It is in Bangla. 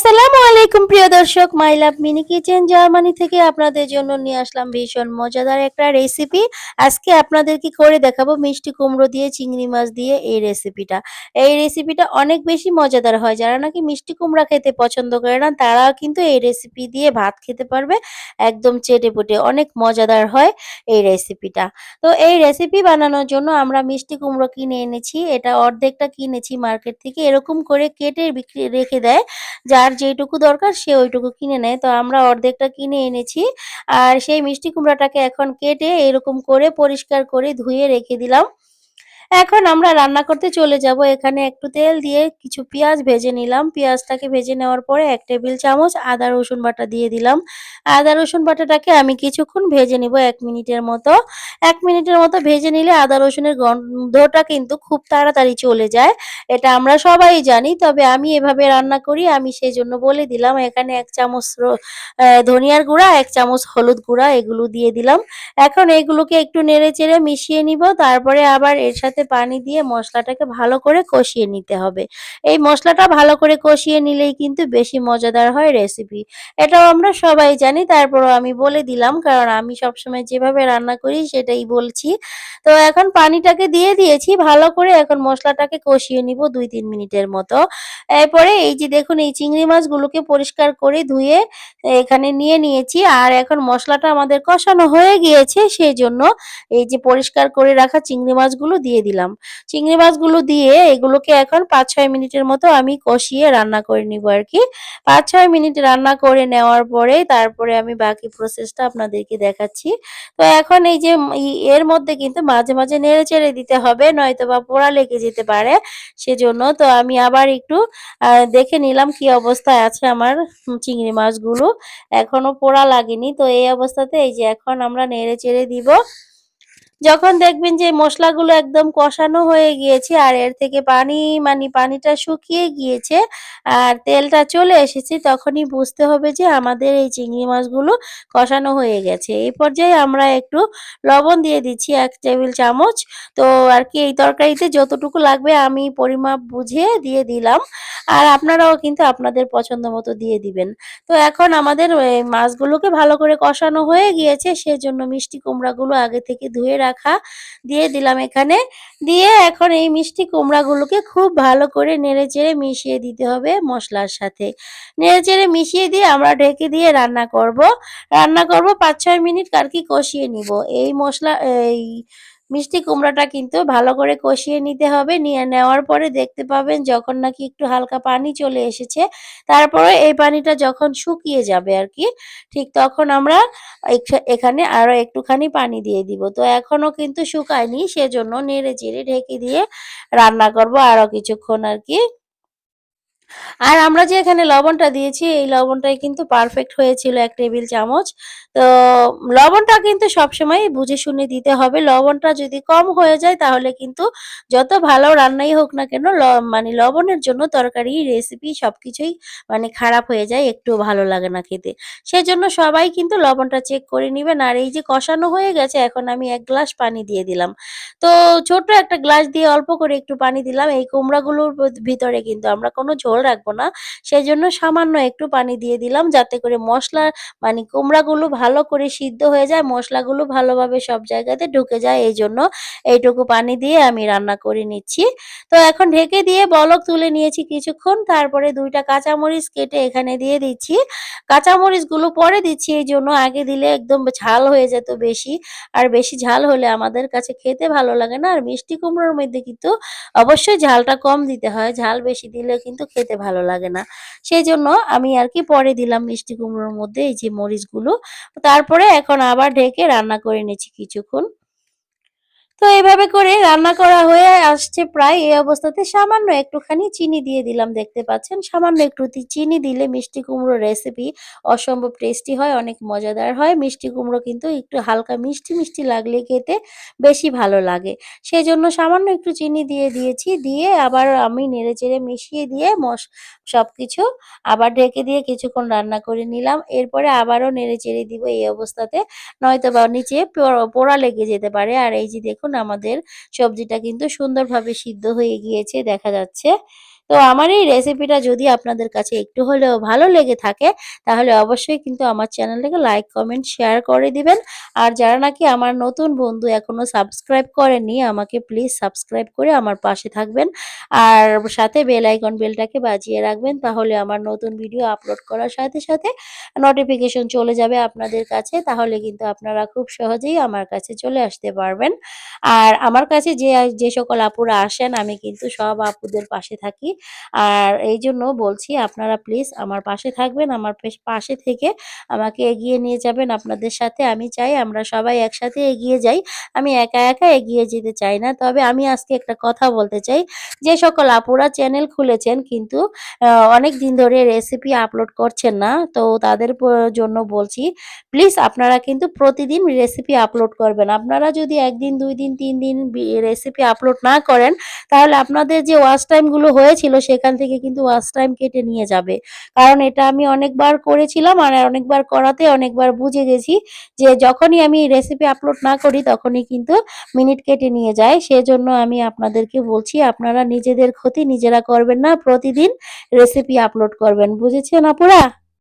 আসসালামু আলাইকুম প্রিয় দর্শক, মাই লাভ মিনি কিচেন জার্মানি থেকে আপনাদের জন্য নিয়ে আসলাম ভীষণ মজাদার একটা রেসিপি। আজকে আপনাদেরকে করে দেখাবো মিষ্টি কুমড়ো দিয়ে চিংড়ি মাছ দিয়ে এই রেসিপিটা। এই রেসিপিটা অনেক বেশি মজাদার হয়। যারা নাকি মিষ্টি কুমড়া খেতে পছন্দ করে না তারাও কিন্তু এই রেসিপি দিয়ে ভাত খেতে পারবে একদম চেটেপুটে। অনেক মজাদার হয় এই রেসিপিটা। তো এই রেসিপি বানানোর জন্য আমরা মিষ্টি কুমড়ো কিনে এনেছি। এটা অর্ধেকটা কিনেছি মার্কেট থেকে। এরকম করে কেটে রেখে দেয়। যার যেইটুকু দরকার সে ওইটুকু কিনে নেয়। তো আমরা অর্ধেকটা কিনে এনেছি। আর সেই মিষ্টি কুমড়াটাকে এখন কেটে এরকম করে পরিষ্কার করে ধুয়ে রেখে দিলাম। এখন আমরা রান্না করতে চলে যাব। এখানে একটু তেল দিয়ে কিছু পেঁয়াজ ভেজে নিলাম। পেঁয়াজটাকে ভেজে নেওয়ার পরে ১ টেবিল চামচ আদা রসুন বাটা দিয়ে দিলাম। আদা রসুন বাটাটাকে আমি কিছুক্ষণ ভেজে নিব ১ মিনিটের মতো। ১ মিনিটের মতো ভেজে নিলে আদা রসুনের গন্ধটা কিন্তু খুব তাড়াতাড়ি চলে যায়। এটা আমরা সবাই জানি। তবে আমি এভাবে রান্না করি, আমি সেজন্য বলে দিলাম। এখানে ১ চামচ ধনিয়ার গুঁড়া, ১ চামচ হলুদ গুঁড়া এগুলো দিয়ে দিলাম। এখন এগুলোকে একটু নেড়েচেড়ে মিশিয়ে নিব। তারপরে আবার এর সাথে পানি দিয়ে মসলাটাকে ভালো করে কষিয়ে নিতে হবে। এই মসলাটা ভালো করে কষিয়ে নিলেই কিন্তু বেশি মজাদার হয় রেসিপি। এটাও আমরা সবাই জানি, তারপরেও আমি বলে দিলাম কারণ আমি সবসময় যেভাবে রান্না করি সেটাই বলছি। তো এখন পানিটাকে দিয়ে দিয়েছি ভালো করে, এখন মসলাটাকে কষিয়ে নিব ২-৩ মিনিটের মতো। এরপরে এই যে দেখুন এই চিংড়ি মাছগুলোকে পরিষ্কার করে ধুয়ে এখানে নিয়ে নিয়েছি। আর এখন মসলাটা আমাদের কষানো হয়ে গিয়েছে, সেজন্য এই যে পরিষ্কার করে রাখা চিংড়ি মাছগুলো দিয়ে দিলাম। চিংড়ি মাছগুলো দিয়ে এগুলোকে এখন ৫-৬ মিনিটের মতো আমি কষিয়ে রান্না করে নিব আরকি। ৫-৬ মিনিট রান্না করে নেওয়ার পরে তারপরে আমি বাকি প্রসেসটা আপনাদেরকে দেখাচ্ছি। তো এখন এই যে এর মধ্যে কিন্তু মাঝে, মাঝে নেড়েচেড়ে দিতে হবে, নয়তোবা পোড়া লেগে যেতে পারে। সেজন্য তো আমি আবার একটু দেখে নিলাম কি অবস্থায় আছে আমার চিংড়ি মাছগুলো। এখনো পোড়া লাগেনি। তো এই অবস্থাতে এই যে এখন আমরা নেড়েচেড়ে দিব। যখন দেখবেন যে মসলাগুলো একদম কষানো হয়ে গিয়েছে আর এর থেকে পানিটা শুকিয়ে গিয়েছে আর তেলটা চলে এসেছে, তখনই বুঝতে হবে যে আমাদের এই চিংড়ি মাছগুলো কষানো হয়ে গেছে। এই পর্যায়ে আমরা একটু লবণ দিয়ে দিচ্ছি ১ টেবিল চামচ। তো আরকি এই তরকারিতে যতটুকু লাগবে আমি পরিমাপ বুঝে দিয়ে দিলাম। আর আপনারাও কিন্তু আপনাদের পছন্দ মতো দিয়ে দিবেন। তো এখন আমাদের মাছগুলোকে ভালো করে কষানো হয়ে গিয়েছে, সেজন্য মিষ্টি কুমড়াগুলো আগে থেকে ধুয়ে রাখা দিয়ে দিলাম এখানে। দিয়ে এখন এই মিষ্টি কুমড়াগুলোকে খুব ভালো করে নেড়েচেড়ে মিশিয়ে দিতে হবে মসলার সাথে। নেড়েচেড়ে মিশিয়ে দিয়ে আমরা ঢেকে দিয়ে রান্না করব ৫-৬ মিনিট আরকি কষিয়ে নিব। এই মিষ্টি কুমড়াটা কিন্তু ভালো করে কষিয়ে নিতে হবে। নিয়ে নেওয়ার পরে দেখতে পাবেন যখন নাকি একটু হালকা পানি চলে এসেছে, তারপরে এই পানিটা যখন শুকিয়ে যাবে আরকি, ঠিক তখন আমরা এখানে আরো একটুখানি পানি দিয়ে দিব। তো এখনো কিন্তু শুকায়নি, সেজন্য নেড়ে-চেড়ে ঢেকে দিয়ে রান্না করব আরো কিছুক্ষণ আরকি। আর আমরা যে এখানে লবণটা দিয়েছি, এই লবণটাই কিন্তু পারফেক্ট হয়েছিল ১ টেবিল চামচ। তো লবণটা কিন্তু সবসময় বুঝে শুনে দিতে হবে। লবণটা যদি কম হয়ে যায় তাহলে কিন্তু যত ভালো রান্নাই হোক না কেন মানে লবণের জন্য তরকারি, রেসিপি সবকিছুই মানে খারাপ হয়ে যায়, একটুও ভালো লাগে না খেতে। সেজন্য সবাই কিন্তু লবণটা চেক করে নিবেন। আর এই যে কষানো হয়ে গেছে, এখন আমি ১ গ্লাস পানি দিয়ে দিলাম। তো ছোট্ট একটা গ্লাস দিয়ে অল্প করে একটু পানি দিলাম। এই কুমড়াগুলোর ভিতরে কিন্তু আমরা কোনো ঝোল রাখবো না। সেজন্য সামান্য একটু পানি দিয়ে দিলাম যাতে করে মানে কুমড়াগুলো ভালো করে সিদ্ধ হয়ে যায়, মসলাগুলো ভালোভাবে সব জায়গাতে ঢুকে যায়। এইজন্য এইটুকু পানি দিয়ে আমি রান্না করে নিচ্ছি। তো এখন ঢেকে দিয়ে বলক তুলে নিয়েছি কিছুক্ষণ। তারপরে ২ টা কাঁচামরিচ কেটে এখানে দিয়ে দিচ্ছি। কাঁচামরিচগুলো পরে দিচ্ছি এইজন্য, আগে দিলে একদম ঝাল হয়ে যেত বেশি। আর বেশি ঝাল হলে আমাদের কাছে খেতে ভালো লাগে না। আর মিষ্টি কুমড়োর মধ্যে কিন্তু অবশ্যই ঝালটা কম দিতে হয়। ঝাল বেশি দিলে কিন্তু খেতে ভালো লাগে না। সেজন্য আমি আরকি পরে দিলাম মিষ্টি কুমড়োর মধ্যে এই যে মরিচগুলো। তারপরে এখন আবার ঢেকে রান্না করে নিচ্ছি কিছুক্ষণ। তো এভাবে করে রান্না করা হয়ে আসছে প্রায়, এই অবস্থাতে সামান্য একটুখানি চিনি দিয়ে দিলাম, দেখতে পাচ্ছেন। সামান্য একটু চিনি দিলে মিষ্টি কুমড়োর রেসিপি অসম্ভব টেস্টি হয়, অনেক মজাদার হয়। মিষ্টি কুমড়ো কিন্তু একটু হালকা মিষ্টি, মিষ্টি লাগলে খেতে বেশি ভালো লাগে। সেজন্য সামান্য একটু চিনি দিয়ে দিয়েছি। দিয়ে আবার আমি নেড়েচেড়ে মিশিয়ে দিয়ে সবকিছু আবার ঢেকে দিয়ে কিছুক্ষণ রান্না করে নিলাম। এরপরে আবারও নেড়েচেড়ে দিব এই অবস্থাতে। নয়তোবা নিচে পোড়া লেগে যেতে পারে। আর এই যে দেখুন আমাদের সবজিটা কিন্তু সুন্দরভাবে সিদ্ধ হয়ে গিয়েছে দেখা যাচ্ছে। তো আমার এই রেসিপিটা যদি আপনাদের কাছে একটু হলেও ভালো লেগে থাকে তাহলে অবশ্যই কিন্তু আমার চ্যানেলটাকে লাইক, কমেন্ট, শেয়ার করে দিবেন। আর যারা নাকি আমার নতুন বন্ধু এখনো সাবস্ক্রাইব করেননি আমাকে প্লিজ সাবস্ক্রাইব করে আমার পাশে থাকবেন। আর সাথে বেল আইকন বেলটাকে বাজিয়ে রাখবেন, তাহলে আমার নতুন ভিডিও আপলোড করার সাথে সাথে নোটিফিকেশন চলে যাবে আপনাদের কাছে। তাহলে কিন্তু আপনারা খুব সহজেই আমার কাছে চলে আসতে পারবেন। আর আমার কাছে যে সকল আপুরা আসেন আমি কিন্তু সব আপুদের পাশে থাকি। আর এইজন্য বলছি আপনারা প্লিজ আমার পাশে থাকবেন। আমার পাশে থেকে আমাকে এগিয়ে নিয়ে যাবেন আপনাদের সাথে। আমি চাই আমরা সবাই একসাথে এগিয়ে যাই। আমি একা একা এগিয়ে যেতে চাই না। তবে আমি আজকে একটা কথা বলতে চাই। যে সকল আপুরা চ্যানেল খুলেছেন কিন্তু আ অনেকদিন ধরে রেসিপি আপলোড করছেন না। তো তাদের জন্য বলছি, প্লিজ আপনারা কিন্তু প্রতিদিন রেসিপি আপলোড করবেন। আপনারা যদি ১ দিন, ২ দিন, ৩ দিন রেসিপি আপলোড না করেন, তাহলে আপনাদের যে ওয়াচ টাইম গুলো হয়েছিল সেখান থেকে কিন্তু ওয়াচ টাইম কেটে নিয়ে যাবে। কারণ এটা আমি অনেকবার করেছিলাম আর অনেকবার করাতে অনেকবার বুঝে গেছি যে যখনই আমি রেসিপি আপলোড না করি তখনই কিন্তু মিনিট কেটে নিয়ে যায়। সেজন্য আমি আপনাদেরকে বলছি আপনারা নিজেদের ক্ষতি নিজেরা করবেন না। প্রতিদিন রেসিপি আপলোড করবেন। বুঝেছেন আপুরা?